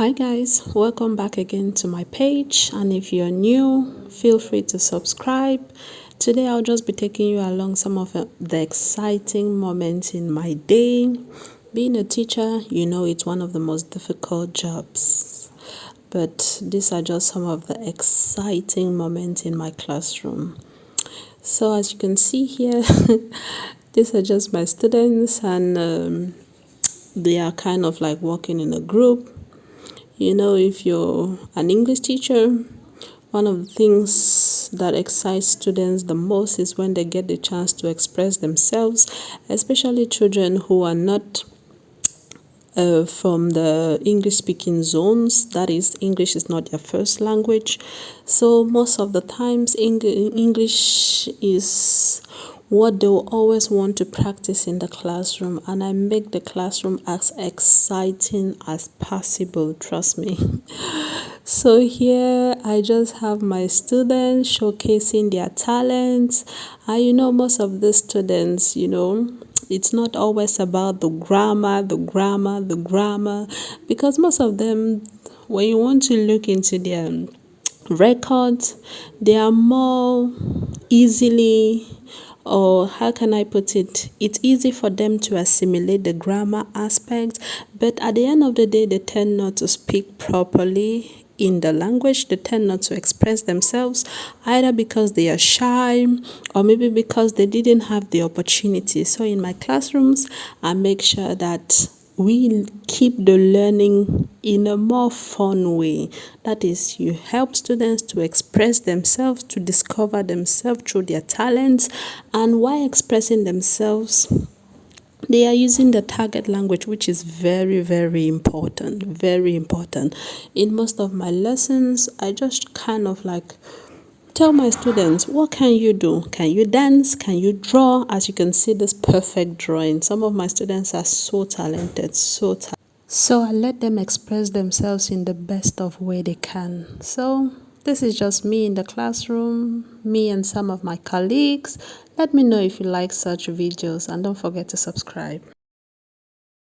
Hi guys, welcome back again to my page, and if you're new, feel free to subscribe. Today I'll just be taking you along some of the exciting moments in my day. Being a teacher, you know, it's one of the most difficult jobs, but these are just some of the exciting moments in my classroom. So as you can see here, these are just my students, and they are kind of like working in a group. You know, if you're an English teacher, one of the things that excites students the most is when they get the chance to express themselves, especially children who are not from the English speaking zones. That is, English is not their first language. So most of the times English is what they'll always want to practice in the classroom, and I make the classroom as exciting as possible, trust me. So here I just have my students showcasing their talents, and you know, most of the students, you know, it's not always about the grammar, because most of them, when you want to look into their records, they are more easily, or how can I put it, it's easy for them to assimilate the grammar aspect, but at the end of the day, they tend not to speak properly in the language. They tend not to express themselves, either because they are shy or maybe because they didn't have the opportunity. So in my classrooms, I make sure that we keep the learning in a more fun way. That is, you help students to express themselves, to discover themselves through their talents, and while expressing themselves, they are using the target language, which is very important, very important. In most of my lessons, I just kind of like tell my students, what can you do? Can you dance? Can you draw? As you can see, this perfect drawing. Some of my students are so talented, so I let them express themselves in the best of way they can. So this is just me in the classroom, me and some of my colleagues. Let me know if you like such videos, and don't forget to subscribe.